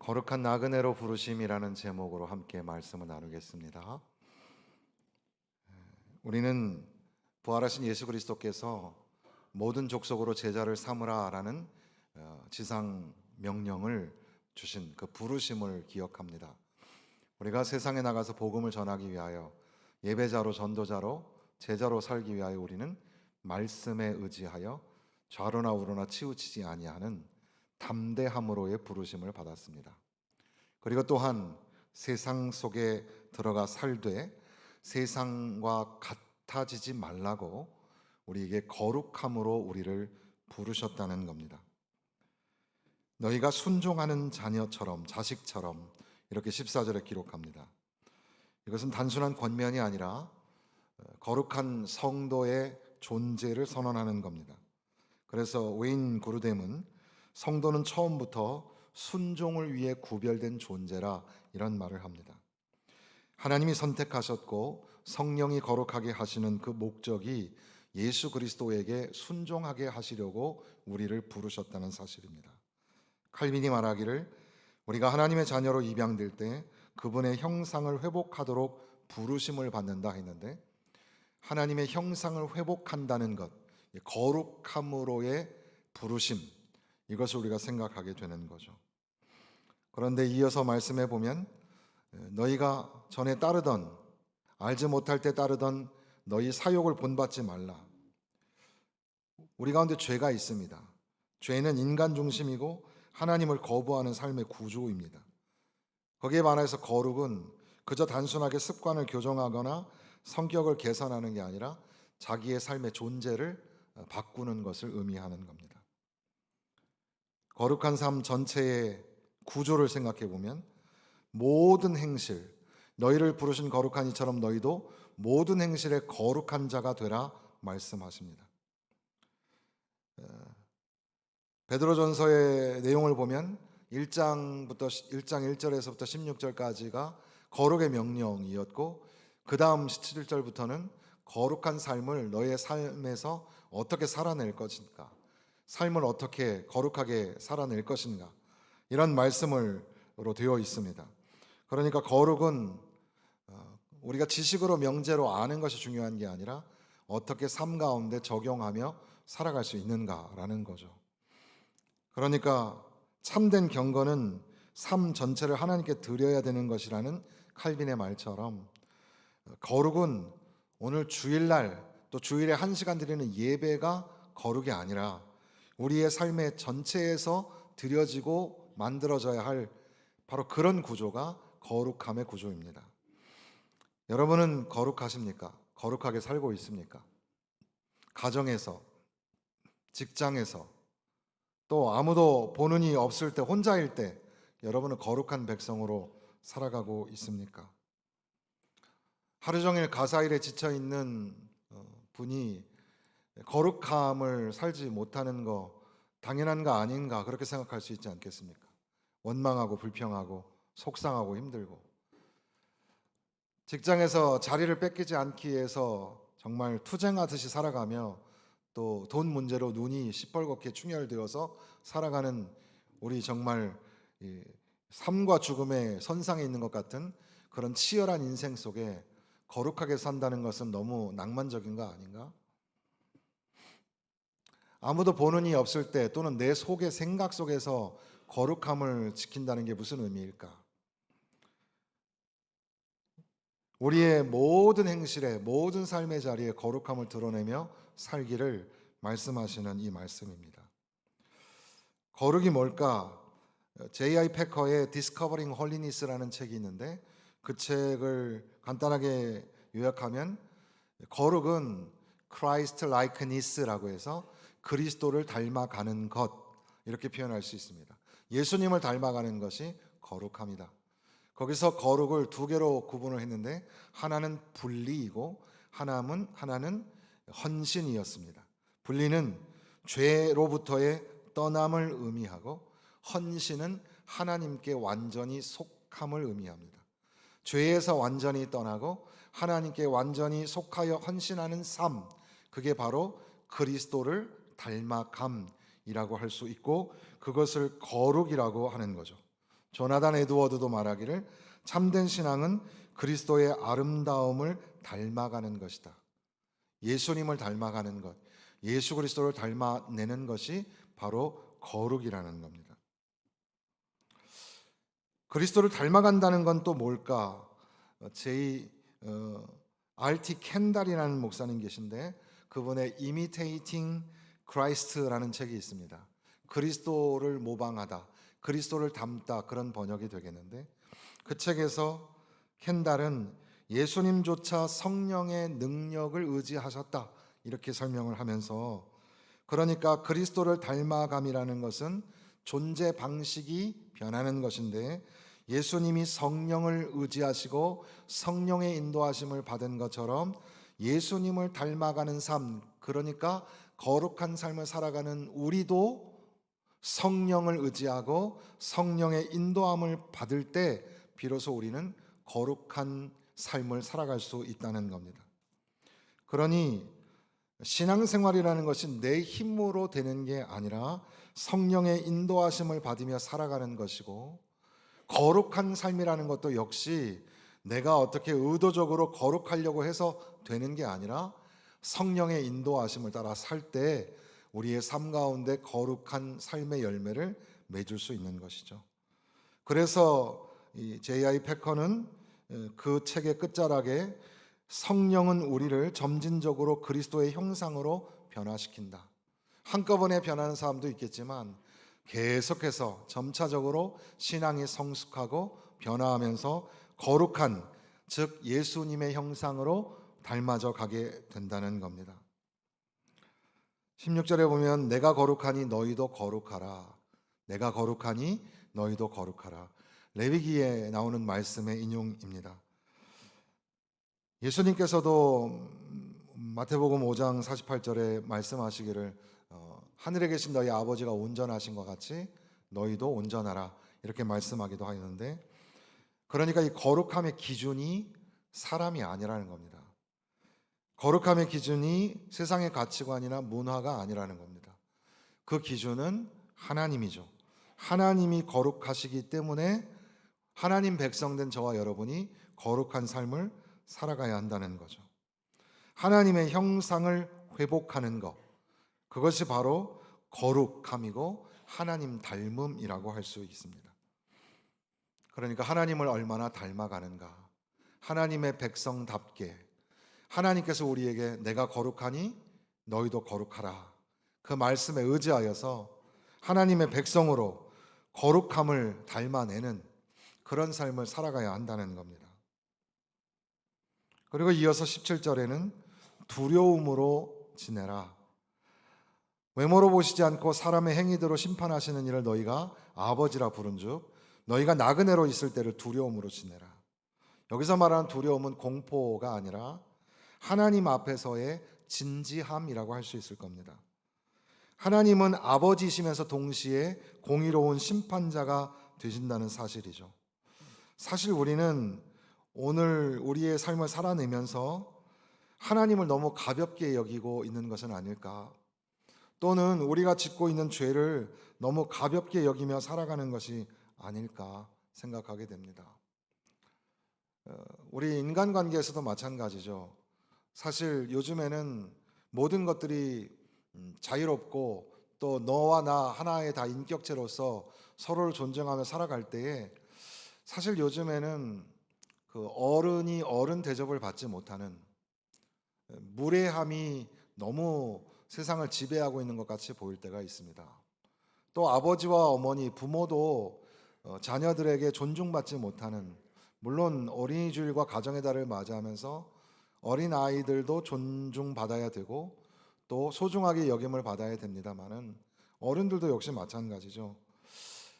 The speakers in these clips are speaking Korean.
거룩한 나그네로 부르심이라는 제목으로 함께 말씀을 나누겠습니다. 우리는 부활하신 예수 그리스도께서 모든 족속으로 제자를 삼으라라는 지상 명령을 주신 그 부르심을 기억합니다. 우리가 세상에 나가서 복음을 전하기 위하여 예배자로, 전도자로, 제자로 살기 위하여 우리는 말씀에 의지하여 좌로나 우로나 치우치지 아니하는 담대함으로의 부르심을 받았습니다. 그리고 또한 세상 속에 들어가 살되 세상과 같아지지 말라고 우리에게 거룩함으로 우리를 부르셨다는 겁니다. 너희가 순종하는 자녀처럼, 자식처럼, 이렇게 14절에 기록합니다. 이것은 단순한 권면이 아니라 거룩한 성도의 존재를 선언하는 겁니다. 그래서 웨인 구르뎀은 성도는 처음부터 순종을 위해 구별된 존재라 이런 말을 합니다. 하나님이 선택하셨고 성령이 거룩하게 하시는 그 목적이 예수 그리스도에게 순종하게 하시려고 우리를 부르셨다는 사실입니다. 칼빈이 말하기를 우리가 하나님의 자녀로 입양될 때 그분의 형상을 회복하도록 부르심을 받는다 했는데, 하나님의 형상을 회복한다는 것, 거룩함으로의 부르심, 이것을 우리가 생각하게 되는 거죠. 그런데 이어서 말씀해 보면 너희가 전에 따르던, 알지 못할 때 따르던 너희 사욕을 본받지 말라. 우리 가운데 죄가 있습니다. 죄는 인간 중심이고 하나님을 거부하는 삶의 구조입니다. 거기에 반해서 거룩은 그저 단순하게 습관을 교정하거나 성격을 개선하는 게 아니라 자기의 삶의 존재를 바꾸는 것을 의미하는 겁니다. 거룩한 삶 전체의 구조를 생각해 보면 모든 행실, 너희를 부르신 거룩한 이처럼 너희도 모든 행실에 거룩한 자가 되라 말씀하십니다. 베드로전서의 내용을 보면 1장 1절에서부터 16절까지가 거룩의 명령이었고, 그 다음 17절부터는 거룩한 삶을 너의 삶에서 어떻게 살아낼 것인가, 삶을 어떻게 거룩하게 살아낼 것인가, 이런 말씀으로 되어 있습니다. 그러니까 거룩은 우리가 지식으로 명제로 아는 것이 중요한 게 아니라 어떻게 삶 가운데 적용하며 살아갈 수 있는가라는 거죠. 그러니까 참된 경건은 삶 전체를 하나님께 드려야 되는 것이라는 칼빈의 말처럼, 거룩은 오늘 주일날 또 주일에 1시간 드리는 예배가 거룩이 아니라 우리의 삶의 전체에서 드려지고 만들어져야 할 바로 그런 구조가 거룩함의 구조입니다. 여러분은 거룩하십니까? 거룩하게 살고 있습니까? 가정에서, 직장에서, 또 아무도 보는 이 없을 때, 혼자일 때 여러분은 거룩한 백성으로 살아가고 있습니까? 하루 종일 가사일에 지쳐 있는 분이 거룩함을 살지 못하는 거 당연한 거 아닌가, 그렇게 생각할 수 있지 않겠습니까? 원망하고 불평하고 속상하고 힘들고, 직장에서 자리를 뺏기지 않기 위해서 정말 투쟁하듯이 살아가며 또 돈 문제로 눈이 시뻘겋게 충혈되어서 살아가는 우리 정말 삶과 죽음의 선상에 있는 것 같은 그런 치열한 인생 속에 거룩하게 산다는 것은 너무 낭만적인 거 아닌가? 아무도 보는 이 없을 때 또는 내 속의 생각 속에서 거룩함을 지킨다는 게 무슨 의미일까? 우리의 모든 행실에, 모든 삶의 자리에 거룩함을 드러내며 살기를 말씀하시는 이 말씀입니다. 거룩이 뭘까? J.I. 패커의 Discovering Holiness라는 책이 있는데, 그 책을 간단하게 요약하면 거룩은 Christ likeness라고 해서 그리스도를 닮아가는 것, 이렇게 표현할 수 있습니다. 예수님을 닮아가는 것이 거룩합니다. 거기서 거룩을 2개로 구분을 했는데, 하나는 분리이고 하나는 헌신이었습니다. 분리는 죄로부터의 떠남을 의미하고, 헌신은 하나님께 완전히 속함을 의미합니다. 죄에서 완전히 떠나고 하나님께 완전히 속하여 헌신하는 삶, 그게 바로 그리스도를 닮아감이라고 할 수 있고, 그것을 거룩이라고 하는 거죠. 조나단 에드워드도 말하기를 참된 신앙은 그리스도의 아름다움을 닮아가는 것이다. 예수님을 닮아가는 것, 예수 그리스도를 닮아내는 것이 바로 거룩이라는 겁니다. 그리스도를 닮아간다는 건 또 뭘까? RT 켄달이라는 목사님 계신데 그분의 Imitating Christ라는 책이 있습니다. 그리스도를 모방하다, 그리스도를 닮다, 그런 번역이 되겠는데, 그 책에서 켄달은 예수님조차 성령의 능력을 의지하셨다 이렇게 설명을 하면서, 그러니까 그리스도를 닮아감이라는 것은 존재 방식이 변하는 것인데, 예수님이 성령을 의지하시고 성령의 인도하심을 받은 것처럼 예수님을 닮아가는 삶, 그러니까 거룩한 삶을 살아가는 우리도 성령을 의지하고 성령의 인도함을 받을 때 비로소 우리는 거룩한 삶을 살아갈 수 있다는 겁니다. 그러니 신앙생활이라는 것이 내 힘으로 되는 게 아니라 성령의 인도하심을 받으며 살아가는 것이고, 거룩한 삶이라는 것도 역시 내가 어떻게 의도적으로 거룩하려고 해서 되는 게 아니라 성령의 인도하심을 따라 살 때 우리의 삶 가운데 거룩한 삶의 열매를 맺을 수 있는 것이죠. 그래서 이 J.I. 패커는 그 책의 끝자락에 성령은 우리를 점진적으로 그리스도의 형상으로 변화시킨다. 한꺼번에 변하는 사람도 있겠지만 계속해서 점차적으로 신앙이 성숙하고 변화하면서 거룩한, 즉 예수님의 형상으로 닮아져 가게 된다는 겁니다. 16절에 보면 내가 거룩하니 너희도 거룩하라. 내가 거룩하니 너희도 거룩하라. 레위기에 나오는 말씀의 인용입니다. 예수님께서도 마태복음 5장 48절에 말씀하시기를 하늘에 계신 너희 아버지가 온전하신 것 같이 너희도 온전하라 이렇게 말씀하기도 하는데, 그러니까 이 거룩함의 기준이 사람이 아니라는 겁니다. 거룩함의 기준이 세상의 가치관이나 문화가 아니라는 겁니다. 그 기준은 하나님이죠. 하나님이 거룩하시기 때문에 하나님 백성된 저와 여러분이 거룩한 삶을 살아가야 한다는 거죠. 하나님의 형상을 회복하는 것, 그것이 바로 거룩함이고 하나님 닮음이라고 할 수 있습니다. 그러니까 하나님을 얼마나 닮아가는가, 하나님의 백성답게 하나님께서 우리에게 내가 거룩하니 너희도 거룩하라, 그 말씀에 의지하여서 하나님의 백성으로 거룩함을 닮아내는 그런 삶을 살아가야 한다는 겁니다. 그리고 이어서 17절에는 두려움으로 지내라. 외모로 보시지 않고 사람의 행위대로 심판하시는 이를 너희가 아버지라 부른즉 너희가 나그네로 있을 때를 두려움으로 지내라. 여기서 말하는 두려움은 공포가 아니라 하나님 앞에서의 진지함이라고 할 수 있을 겁니다. 하나님은 아버지이시면서 동시에 공의로운 심판자가 되신다는 사실이죠. 사실 우리는 오늘 우리의 삶을 살아내면서 하나님을 너무 가볍게 여기고 있는 것은 아닐까? 또는 우리가 짓고 있는 죄를 너무 가볍게 여기며 살아가는 것이 아닐까 생각하게 됩니다. 우리 인간관계에서도 마찬가지죠. 사실 요즘에는 모든 것들이 자유롭고 또 너와 나 하나의 다 인격체로서 서로를 존중하며 살아갈 때에 사실 요즘에는 그 어른이 어른 대접을 받지 못하는 무례함이 너무 세상을 지배하고 있는 것 같이 보일 때가 있습니다. 또 아버지와 어머니, 부모도 자녀들에게 존중받지 못하는, 물론 어린이 주일과 가정의 달을 맞이하면서 어린 아이들도 존중받아야 되고 또 소중하게 여김을 받아야 됩니다만은 어른들도 역시 마찬가지죠.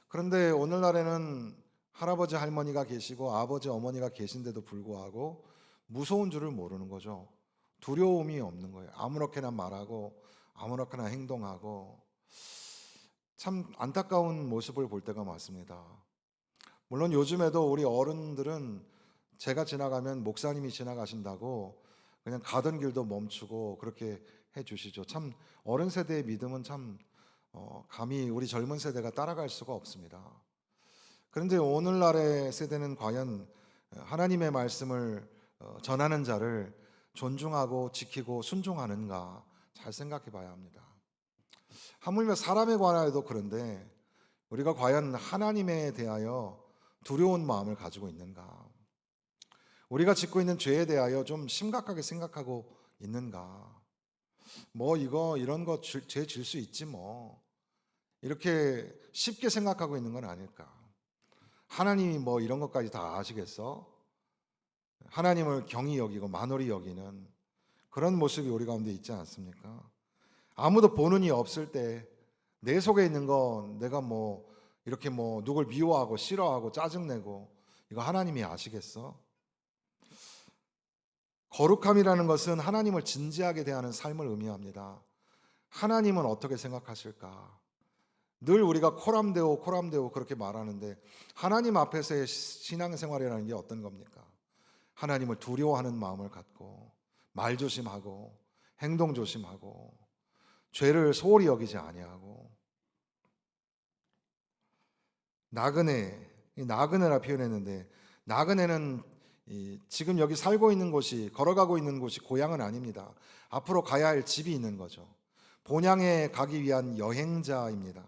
그런데 오늘날에는 할아버지 할머니가 계시고 아버지 어머니가 계신데도 불구하고 무서운 줄을 모르는 거죠. 두려움이 없는 거예요. 아무렇게나 말하고 아무렇게나 행동하고 참 안타까운 모습을 볼 때가 많습니다. 물론 요즘에도 우리 어른들은 제가 지나가면 목사님이 지나가신다고 그냥 가던 길도 멈추고 그렇게 해주시죠. 참 어른 세대의 믿음은 참 감히 우리 젊은 세대가 따라갈 수가 없습니다. 그런데 오늘날의 세대는 과연 하나님의 말씀을 전하는 자를 존중하고 지키고 순종하는가 잘 생각해 봐야 합니다. 하물며 사람에 관하여도 그런데 우리가 과연 하나님에 대하여 두려운 마음을 가지고 있는가? 우리가 짓고 있는 죄에 대하여 좀 심각하게 생각하고 있는가? 뭐 이거 이런 거 죄 질 수 있지 뭐. 이렇게 쉽게 생각하고 있는 건 아닐까? 하나님이 뭐 이런 것까지 다 아시겠어? 하나님을 경히 여기고 만홀히 여기는 그런 모습이 우리 가운데 있지 않습니까? 아무도 보는 이 없을 때 내 속에 있는 건 내가 뭐 이렇게 뭐 누굴 미워하고 싫어하고 짜증내고 이거 하나님이 아시겠어? 거룩함이라는 것은 하나님을 진지하게 대하는 삶을 의미합니다. 하나님은 어떻게 생각하실까? 늘 우리가 코람데오 그렇게 말하는데 하나님 앞에서의 신앙생활이라는 게 어떤 겁니까? 하나님을 두려워하는 마음을 갖고 말 조심하고 행동 조심하고 죄를 소홀히 여기지 아니하고 나그네, 이 나그네라 표현했는데 나그네는 지금 여기 살고 있는 곳이 걸어가고 있는 곳이 고향은 아닙니다. 앞으로 가야 할 집이 있는 거죠. 본향에 가기 위한 여행자입니다.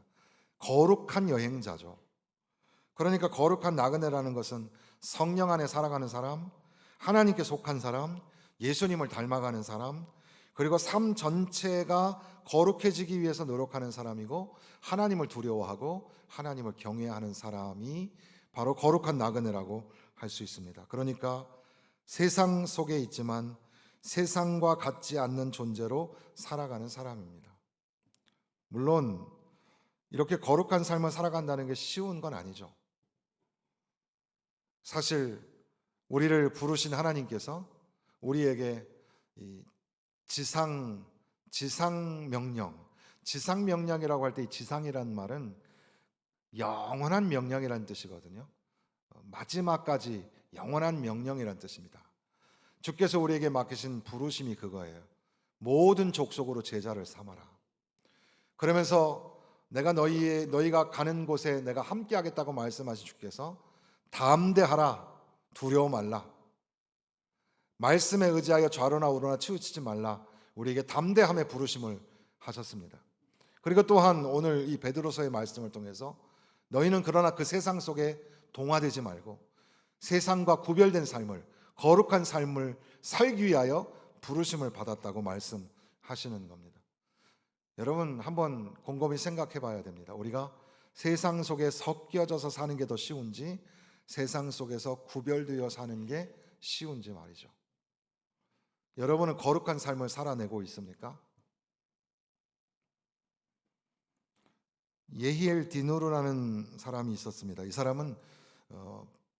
거룩한 여행자죠. 그러니까 거룩한 나그네라는 것은 성령 안에 살아가는 사람, 하나님께 속한 사람, 예수님을 닮아가는 사람, 그리고 삶 전체가 거룩해지기 위해서 노력하는 사람이고 하나님을 두려워하고 하나님을 경외하는 사람이 바로 거룩한 나그네라고 할 수 있습니다. 그러니까 세상 속에 있지만 세상과 같지 않는 존재로 살아가는 사람입니다. 물론 이렇게 거룩한 삶을 살아간다는 게 쉬운 건 아니죠. 사실 우리를 부르신 하나님께서 우리에게 이 지상 명령, 지상 명령이라고 할 때 이 지상이란 말은 영원한 명령이라는 뜻이거든요. 마지막까지 영원한 명령이라는 뜻입니다. 주께서 우리에게 맡기신 부르심이 그거예요. 모든 족속으로 제자를 삼아라. 그러면서 내가 너희가 가는 곳에 내가 함께 하겠다고 말씀하신 주께서 담대하라, 두려워 말라. 말씀에 의지하여 좌로나 우로나 치우치지 말라. 우리에게 담대함의 부르심을 하셨습니다. 그리고 또한 오늘 이 베드로서의 말씀을 통해서 너희는 그러나 그 세상 속에 동화되지 말고 세상과 구별된 삶을, 거룩한 삶을 살기 위하여 부르심을 받았다고 말씀하시는 겁니다. 여러분 한번 곰곰이 생각해 봐야 됩니다. 우리가 세상 속에 섞여져서 사는 게 더 쉬운지 세상 속에서 구별되어 사는 게 쉬운지 말이죠. 여러분은 거룩한 삶을 살아내고 있습니까? 예히엘 디누르라는 사람이 있었습니다. 이 사람은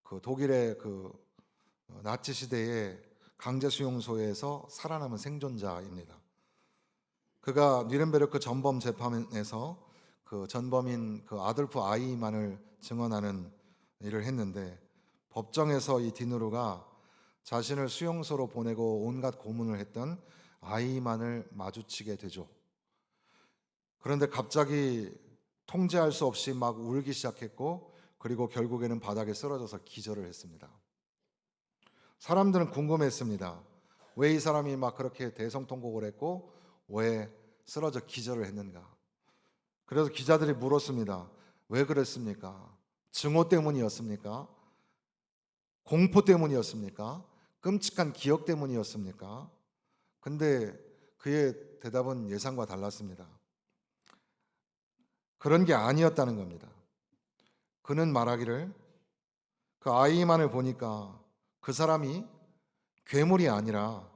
그 독일의 나치 시대에 강제 수용소에서 살아남은 생존자입니다. 그가 뉘른베르크 전범 재판에서 그 전범인 그 아돌프 아이만을 증언하는 일을 했는데 법정에서 이 디누르가 자신을 수용소로 보내고 온갖 고문을 했던 아이만을 마주치게 되죠. 그런데 갑자기 통제할 수 없이 막 울기 시작했고 그리고 결국에는 바닥에 쓰러져서 기절을 했습니다. 사람들은 궁금했습니다. 왜 이 사람이 막 그렇게 대성통곡을 했고 왜 쓰러져 기절을 했는가? 그래서 기자들이 물었습니다. 왜 그랬습니까? 증오 때문이었습니까? 공포 때문이었습니까? 끔찍한 기억 때문이었습니까? 근데 그의 대답은 예상과 달랐습니다. 그런 게 아니었다는 겁니다. 그는 말하기를 그 아이만을 보니까 그 사람이 괴물이 아니라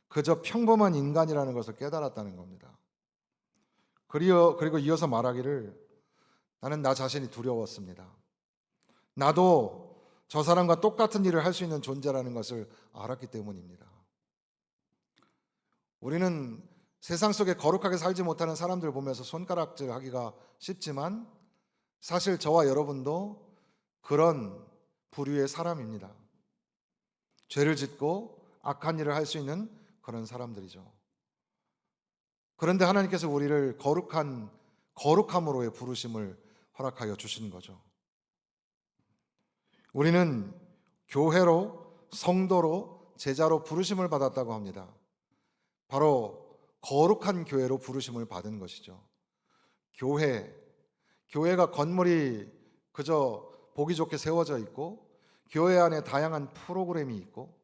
그저 평범한 인간이라는 것을 깨달았다는 겁니다. 그리고 이어서 말하기를 나는 나 자신이 두려웠습니다. 나도 저 사람과 똑같은 일을 할 수 있는 존재라는 것을 알았기 때문입니다. 우리는 세상 속에 거룩하게 살지 못하는 사람들 보면서 손가락질 하기가 쉽지만 사실 저와 여러분도 그런 부류의 사람입니다. 죄를 짓고 악한 일을 할 수 있는 그런 사람들이죠. 그런데 하나님께서 우리를 거룩함으로의 부르심을 허락하여 주시는 거죠. 우리는 교회로, 성도로, 제자로 부르심을 받았다고 합니다. 바로 거룩한 교회로 부르심을 받은 것이죠. 교회가 건물이 그저 보기 좋게 세워져 있고, 교회 안에 다양한 프로그램이 있고,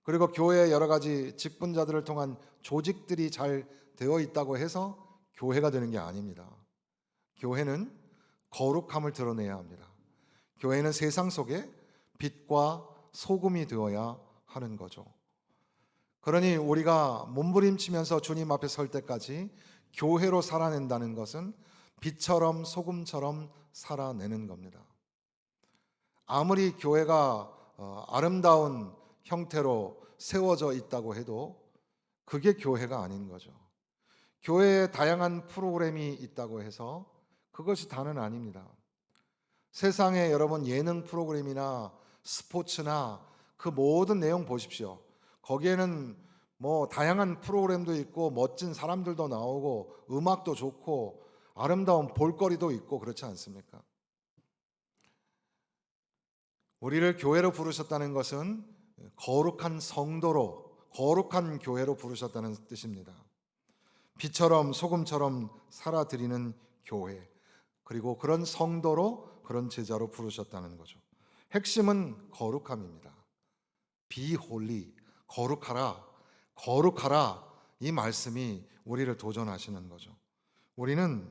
그리고 교회에 여러 가지 직분자들을 통한 조직들이 잘 되어 있다고 해서 교회가 되는 게 아닙니다. 교회는 거룩함을 드러내야 합니다. 교회는 세상 속에 빛과 소금이 되어야 하는 거죠. 그러니 우리가 몸부림치면서 주님 앞에 설 때까지 교회로 살아낸다는 것은 빛처럼 소금처럼 살아내는 겁니다. 아무리 교회가 아름다운 형태로 세워져 있다고 해도 그게 교회가 아닌 거죠. 교회에 다양한 프로그램이 있다고 해서 그것이 다는 아닙니다. 세상에 여러분 예능 프로그램이나 스포츠나 그 모든 내용 보십시오. 거기에는 뭐 다양한 프로그램도 있고 멋진 사람들도 나오고 음악도 좋고 아름다운 볼거리도 있고 그렇지 않습니까? 우리를 교회로 부르셨다는 것은 거룩한 성도로, 거룩한 교회로 부르셨다는 뜻입니다. 빛처럼 소금처럼 살아드리는 교회, 그리고 그런 성도로, 그런 제자로 부르셨다는 거죠. 핵심은 거룩함입니다. Be holy, 거룩하라, 거룩하라, 이 말씀이 우리를 도전하시는 거죠. 우리는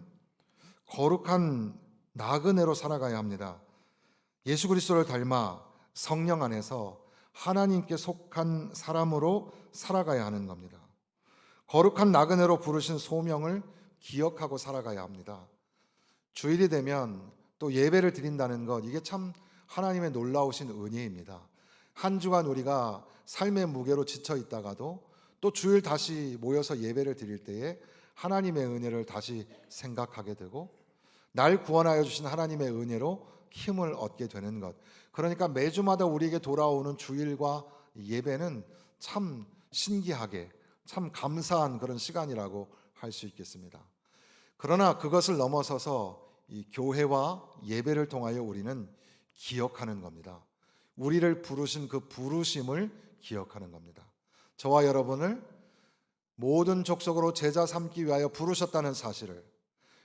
거룩한 나그네로 살아가야 합니다. 예수 그리스도를 닮아 성령 안에서 하나님께 속한 사람으로 살아가야 하는 겁니다. 거룩한 나그네로 부르신 소명을 기억하고 살아가야 합니다. 주일이 되면 또 예배를 드린다는 것, 이게 참 하나님의 놀라우신 은혜입니다. 한 주간 우리가 삶의 무게로 지쳐 있다가도 또 주일 다시 모여서 예배를 드릴 때에 하나님의 은혜를 다시 생각하게 되고, 날 구원하여 주신 하나님의 은혜로 힘을 얻게 되는 것. 그러니까 매주마다 우리에게 돌아오는 주일과 예배는 참 신기하게, 참 감사한 그런 시간이라고 할 수 있겠습니다. 그러나 그것을 넘어서서 이 교회와 예배를 통하여 우리는 기억하는 겁니다. 우리를 부르신 그 부르심을 기억하는 겁니다. 저와 여러분을 모든 족속으로 제자 삼기 위하여 부르셨다는 사실을,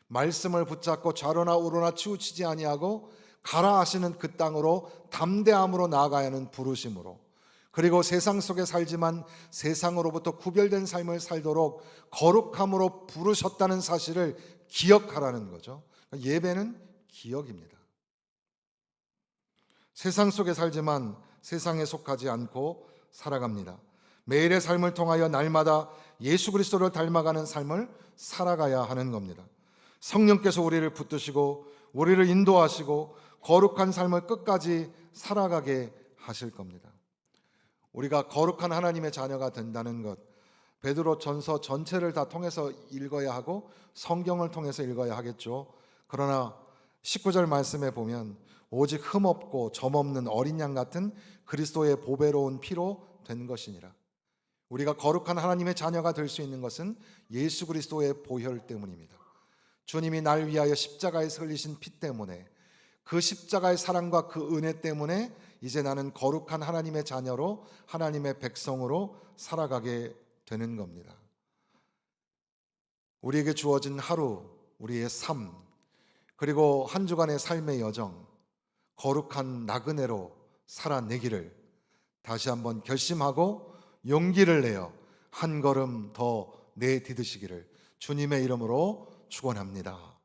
말씀을 붙잡고 좌로나 우로나 치우치지 아니하고 가라 하시는 그 땅으로 담대함으로 나아가야 하는 부르심으로, 그리고 세상 속에 살지만 세상으로부터 구별된 삶을 살도록 거룩함으로 부르셨다는 사실을 기억하라는 거죠. 예배는 기억입니다. 세상 속에 살지만 세상에 속하지 않고 살아갑니다. 매일의 삶을 통하여 날마다 예수 그리스도를 닮아가는 삶을 살아가야 하는 겁니다. 성령께서 우리를 붙드시고 우리를 인도하시고 거룩한 삶을 끝까지 살아가게 하실 겁니다. 우리가 거룩한 하나님의 자녀가 된다는 것, 베드로 전서 전체를 다 통해서 읽어야 하고 성경을 통해서 읽어야 하겠죠. 그러나 19절 말씀에 보면 오직 흠없고 점없는 어린 양 같은 그리스도의 보배로운 피로 된 것이니라. 우리가 거룩한 하나님의 자녀가 될 수 있는 것은 예수 그리스도의 보혈 때문입니다. 주님이 날 위하여 십자가에서 흘리신 피 때문에, 그 십자가의 사랑과 그 은혜 때문에 이제 나는 거룩한 하나님의 자녀로, 하나님의 백성으로 살아가게 되는 겁니다. 우리에게 주어진 하루, 우리의 삶, 그리고 한 주간의 삶의 여정, 거룩한 나그네로 살아내기를 다시 한번 결심하고 용기를 내어 한 걸음 더 내디드시기를 주님의 이름으로 축원합니다.